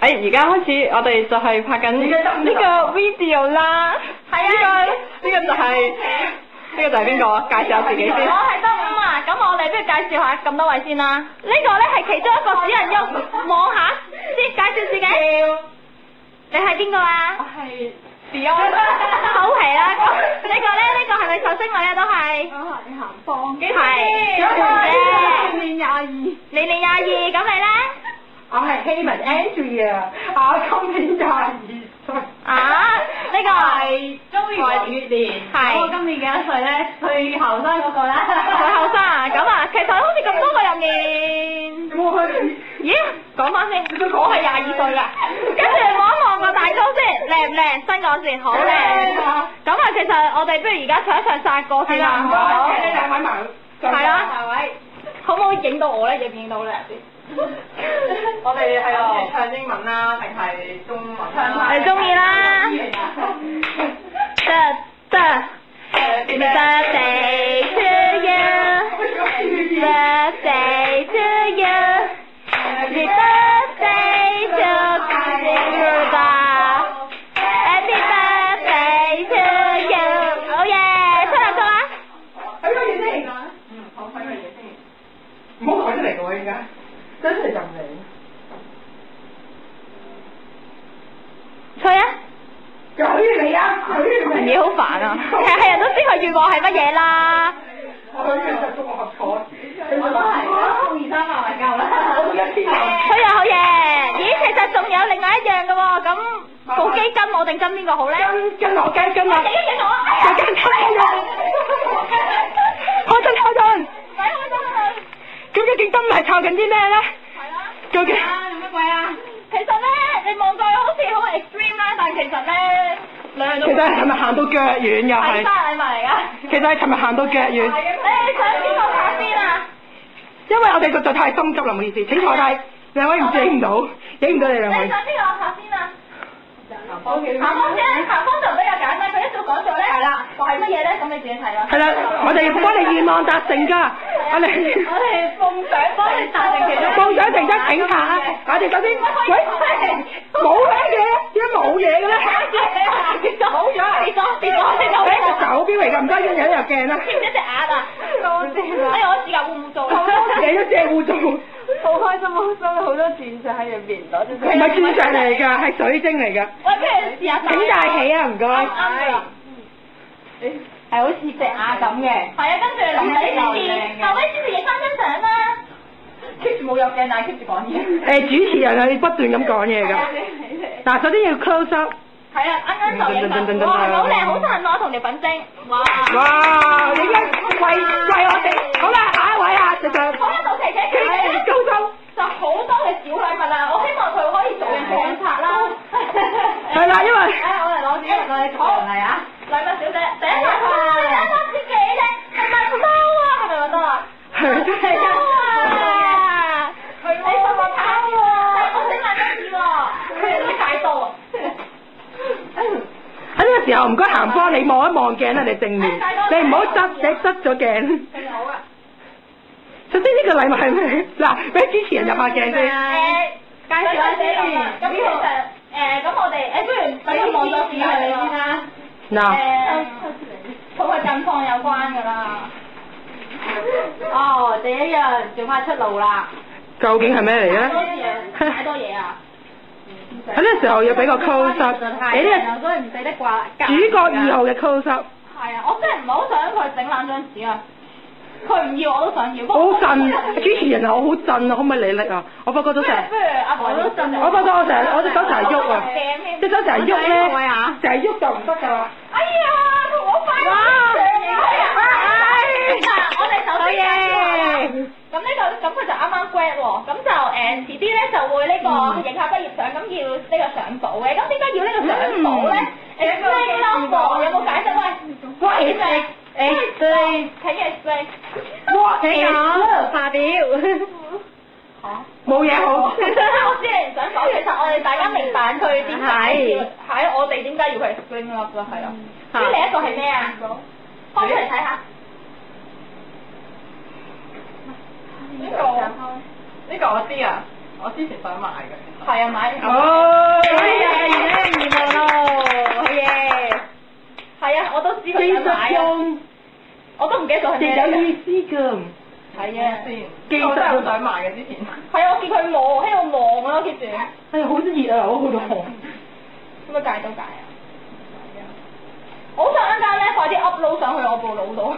而家開始，我哋就係拍緊呢個 video 啦。係啊，呢個就係邊個啊？介紹下自己先。我係德五啊，咁我哋不如介紹下咁多位先啦。呢個咧係其中一個主人翁，望下先介紹自己。你係邊個啊？我係 Beyond。好皮啦！呢個咧，呢個係咪壽星女啊？都係。我係鹹芳。幾歲？年22。你22，咁你咧？我係希文 Andrea，我今年22歲。呢個係周月年。係。我今年幾多歲咧？最後生嗰個啦。最後生啊！咁啊，其實好似咁多個入面。咦？講翻先，我係22歲㗎。跟住望一望個大哥先，靚唔靚？新講先，好靚。咁啊，其實我哋不如而家唱一唱殺歌先啦。好。呢兩位埋。係啦。位。可唔可以影到我咧？影到咧先。我哋係諗住唱英文啦，定係中文？你中意啦。得。Happy birthday to you. Birthday to you. Happy birthday to you. Happy birthday to you. 好嘢，出嚟啊！睇個嘢先。好，睇個嘢先。唔好講出嚟喎，而家。真係就唔嚟。吹啊！舉嚟啊！嘢好煩啊！係人都知佢願望係乜嘢啦。我去嘅就中六合彩，我都係2、3萬咪夠啦。好嘢好嘢！咦，其實仲有另外一樣嘅喎，咁報基金我定跟邊個好咧？跟我跟我。你跟我。我跟開真。咁究竟真係靠緊啲咩咧？係啦。究竟？做乜鬼啊？其實咧，你望過去好似好 extreme 啦，但其實咧，兩樣都。其實係尋日行到腳軟又係。係生日禮物嚟㗎。其實係尋日行到腳軟。你想邊個拍先啊？因為我哋實在太心急啦，唔好意思，請坐低。兩位唔知影唔到你兩位。你想邊個拍先啊？鹹芳先，鹹芳就比較簡單，佢一早講咗咧。係啦，話係乜嘢咧？咁你自己睇啦。係啦，我哋幫你願望達成㗎，我哋夢想幫你達成其中。夢想成真請拍啊！我哋首先，喂，冇咩嘢，點解冇嘢嘅咧？冇咗，跌咗。誒，個手錶嚟㗎，唔該，有鏡啦。一隻鴨啊！我指甲污糟。你都借污糟。好開心，好多鑽石喺入邊攞咗。唔係鑽石嚟㗎，係水晶嚟㗎。喂，不如試下戴。請戴起啊！唔該。係好似隻鴨咁嘅。係啊，跟住臨尾先至影翻張相啦。keep 住冇入鏡，但係 keep 住講嘢。主持人係不斷咁講嘢㗎。嗱，首先要 close up。係啊，啱就影緊。哇，好靚，好襯我同條粉晶。哇！你一為我哋，好啦，下一位啊，就好啦，到琪琪，高收。就好多嘅小禮物啦，我希望佢可以做樣相冊啦。係啦，因為我嚟攞紙嚟嚟啊！禮物小姐，第一個自己咧，係咪收啊？係咪得啊？係啊！你收我卡喎，我整埋張紙喎，佢哋都太多。喺呢個時候唔該鹹芳，你望一望鏡啦，你正面，你唔好側咗鏡。好啊！首先呢個禮物係咩？嗱，俾主持人入下鏡先。介紹下先。咁其實咁我哋不如俾個望咗紙佢哋先啦。嗱。同佢近況有關㗎啦。哦，第一樣做翻出路啦。究竟係咩嚟咧？太多嘢啊！喺呢個時候要俾個 close up，俾呢個所以唔捨得掛。主角2號嘅 close up。係啊，我真係唔係好想佢整爛張紙啊！佢唔要我都想要。好震，主持人啊，我好震啊，可唔可以你拎啊？我發覺到成日。不如阿婆都震。我發覺我隻手成日喐啊！隻手成日喐咧，成日喐就唔得㗎啦。哎呀，同我快啲！我哋手嘢。咁佢就啱啱 grad 喎，咁就遲啲咧就會呢個影下畢業相，咁要呢個相簿嘅。咁點解要呢個相簿咧？有冇解釋喂？對，睇嘅對。哇！發表。冇嘢好。我知你唔想講，其實我哋大家明白佢點解要喺我哋點解要佢 explain 啦，係啊。咁另一個係咩啊？開出嚟睇下。呢個我知啊。我之前想買嘅。係啊，買。哦，係啊，願望咯，好嘢。係啊，我都知佢想買啊。我都唔記得咗係咩。有意思㗎。係啊。先。我真係好想買嘅之前。係啊，我見佢望喺度望啊，keep 住。係好熱啊！我去到汗。咁咪戒到戒啊！我好想一間咧，快啲 upload 上去我部腦度。